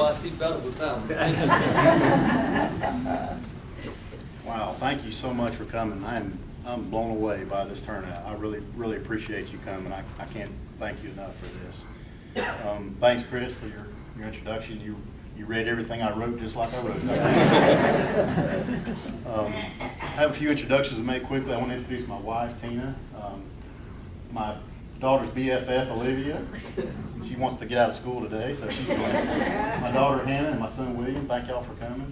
my seatbelt at the time. Wow, thank you so much for coming. I'm blown away by this turnout. I really appreciate you coming. I can't thank you enough for this. Thanks, Chris, for your introduction. You read everything I wrote just like I wrote it. I have a few introductions to make quickly. I want to introduce my wife, Tina. My daughter's BFF, Olivia. She wants to get out of school today, so she's going. My daughter, Hannah, and my son, William. Thank y'all for coming.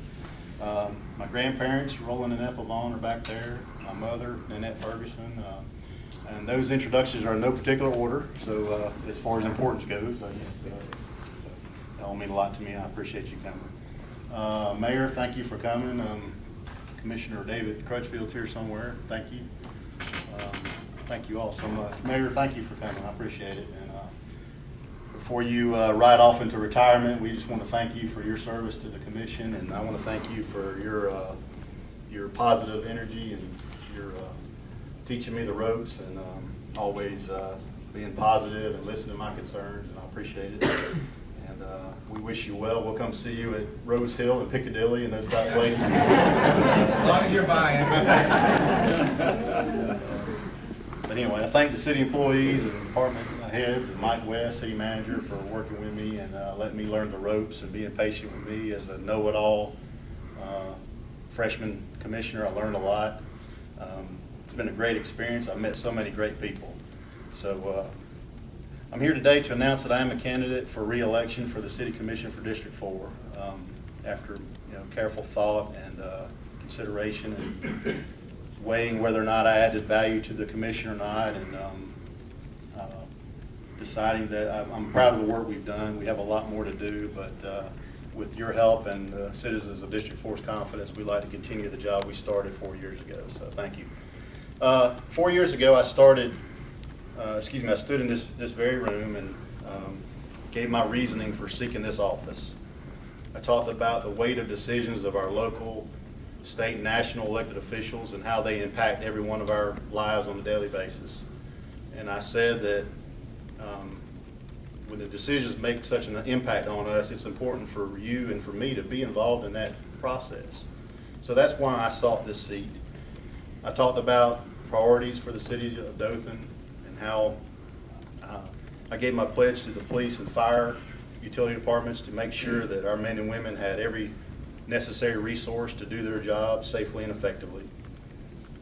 My grandparents, Roland and Ethel Vaughn, are back there. My mother, Nanette Ferguson. And those introductions are in no particular order, so as far as importance goes, so that all mean a lot to me. I appreciate you coming. Mayor, thank you for coming. Commissioner David Crutchfield's here somewhere. Thank you. Thank you all so much. Mayor, thank you for coming. I appreciate it. And before you ride off into retirement, we just want to thank you for your service to the commission, and I want to thank you for your positive energy and your teaching me the ropes and always being positive and listening to my concerns, and I appreciate it. And we wish you well. We'll come see you at Rose Hill and Piccadilly and those type of places. As long as you're buying. But anyway, I thank the city employees and department heads and Mike West, city manager, for working with me and letting me learn the ropes and being patient with me as a know-it-all freshman commissioner. I learned a lot. It's been a great experience. I've met so many great people. So I'm here today to announce that I am a candidate for re-election for the City Commission for District 4. After careful thought and consideration and weighing whether or not I added value to the commission or not, and deciding that I'm proud of the work we've done. We have a lot more to do, but with your help and citizens of District 4's confidence, we'd like to continue the job we started 4 years ago. So thank you. 4 years ago, I stood in this very room and gave my reasoning for seeking this office. I talked about the weight of decisions of our local, state, and national elected officials and how they impact every one of our lives on a daily basis. And I said that when the decisions make such an impact on us, it's important for you and for me to be involved in that process. So that's why I sought this seat. I talked about priorities for the city of Dothan and how I gave my pledge to the police and fire utility departments to make sure that our men and women had every necessary resource to do their job safely and effectively.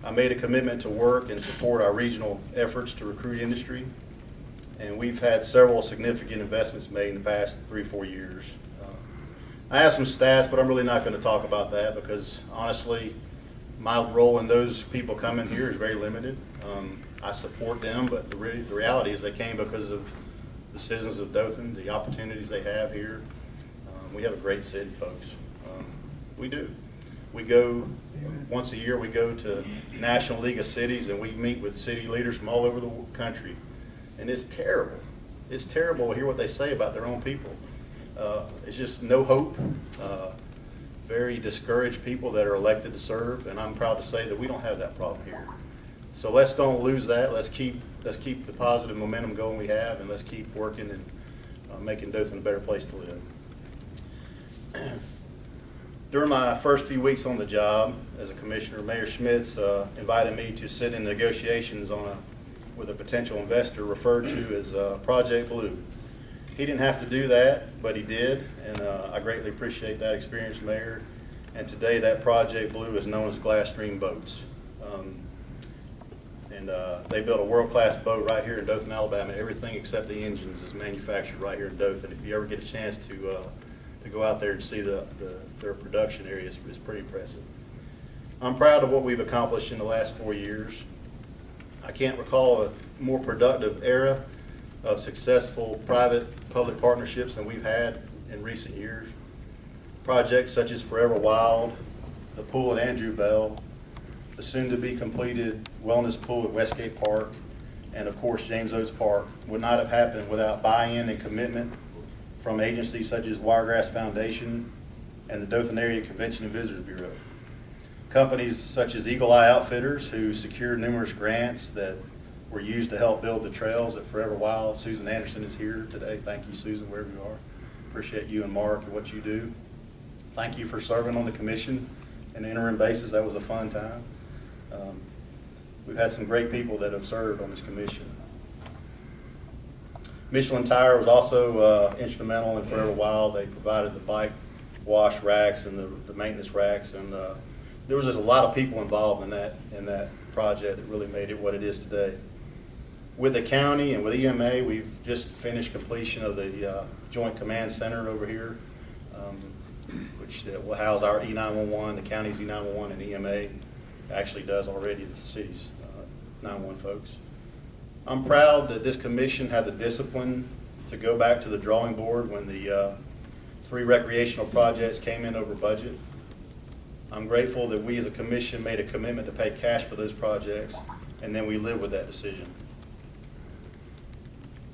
I made a commitment to work and support our regional efforts to recruit industry, and we've had several significant investments made in the past 3-4 years. I have some stats, but I'm really not going to talk about that because honestly, my role in those people coming here is very limited. I support them, but the reality is they came because of the citizens of Dothan, the opportunities they have here. We have a great city, folks. We do. We go once a year, we go to National League of Cities and we meet with city leaders from all over the country. And it's terrible. It's terrible to hear what they say about their own people. It's just no hope. Very discouraged people that are elected to serve, and I'm proud to say that we don't have that problem here. So let's don't lose that. Let's keep the positive momentum going we have, and let's keep working and making Dothan a better place to live. During my first few weeks on the job as a commissioner, Mayor Schmitz invited me to sit in negotiations with a potential investor referred to as Project Blue. He didn't have to do that, but he did, and I greatly appreciate that experience, Mayor. And today that Project Blue is known as Glasstream Boats. They built a world-class boat right here in Dothan, Alabama. Everything except the engines is manufactured right here in Dothan. If you ever get a chance to go out there and see their production area, it's pretty impressive. I'm proud of what we've accomplished in the last 4 years. I can't recall a more productive era of successful private-public partnerships than we've had in recent years. Projects such as Forever Wild, the pool at Andrew Bell, the soon-to-be completed wellness pool at Westgate Park, and of course James Oates Park would not have happened without buy-in and commitment from agencies such as Wiregrass Foundation and the Dothan Area Convention and Visitors Bureau. Companies such as Eagle Eye Outfitters, who secured numerous grants that were used to help build the trails at Forever Wild. Susan Anderson is here today. Thank you, Susan, wherever you are. Appreciate you and Mark and what you do. Thank you for serving on the commission on an interim basis. That was a fun time. We've had some great people that have served on this commission. Michelin Tire was also instrumental, and for a while they provided the bike wash racks and the maintenance racks, and there was just a lot of people involved in that project that really made it what it is today. With the county and with EMA, we've just finished completion of the Joint Command Center over here, which will house our E911, the county's E911, and EMA actually does already the city's 911 folks. I'm proud that this commission had the discipline to go back to the drawing board when the 3 recreational projects came in over budget. I'm grateful that we as a commission made a commitment to pay cash for those projects, and then we lived with that decision.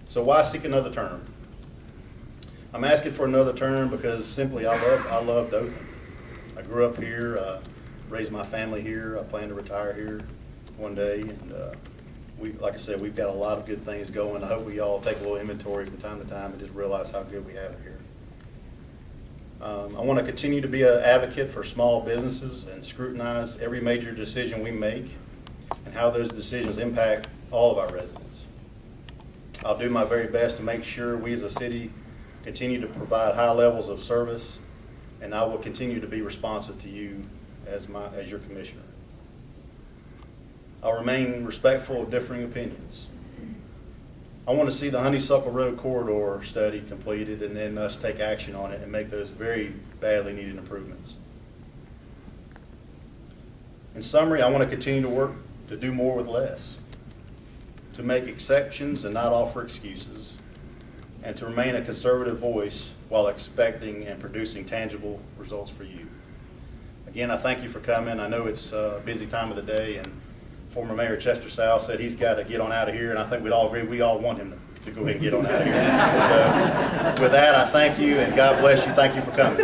So why seek another term? I'm asking for another term because simply I love Dothan. I grew up here, raised my family here. I plan to retire here one day, and like I said, we've got a lot of good things going. I hope we all take a little inventory from time to time and just realize how good we have it here. I want to continue to be an advocate for small businesses and scrutinize every major decision we make and how those decisions impact all of our residents. I'll do my very best to make sure we as a city continue to provide high levels of service, and I will continue to be responsive to you as your commissioner. I'll remain respectful of differing opinions. I want to see the Honeysuckle Road corridor study completed and then us take action on it and make those very badly needed improvements. In summary, I want to continue to work to do more with less, to make exceptions and not offer excuses, and to remain a conservative voice while expecting and producing tangible results for you. Again, I thank you for coming. I know it's a busy time of the day, and former Mayor Chester South said he's got to get on out of here, and I think we'd all agree we all want him to go ahead and get on out of here. So with that, I thank you, and God bless you. Thank you for coming.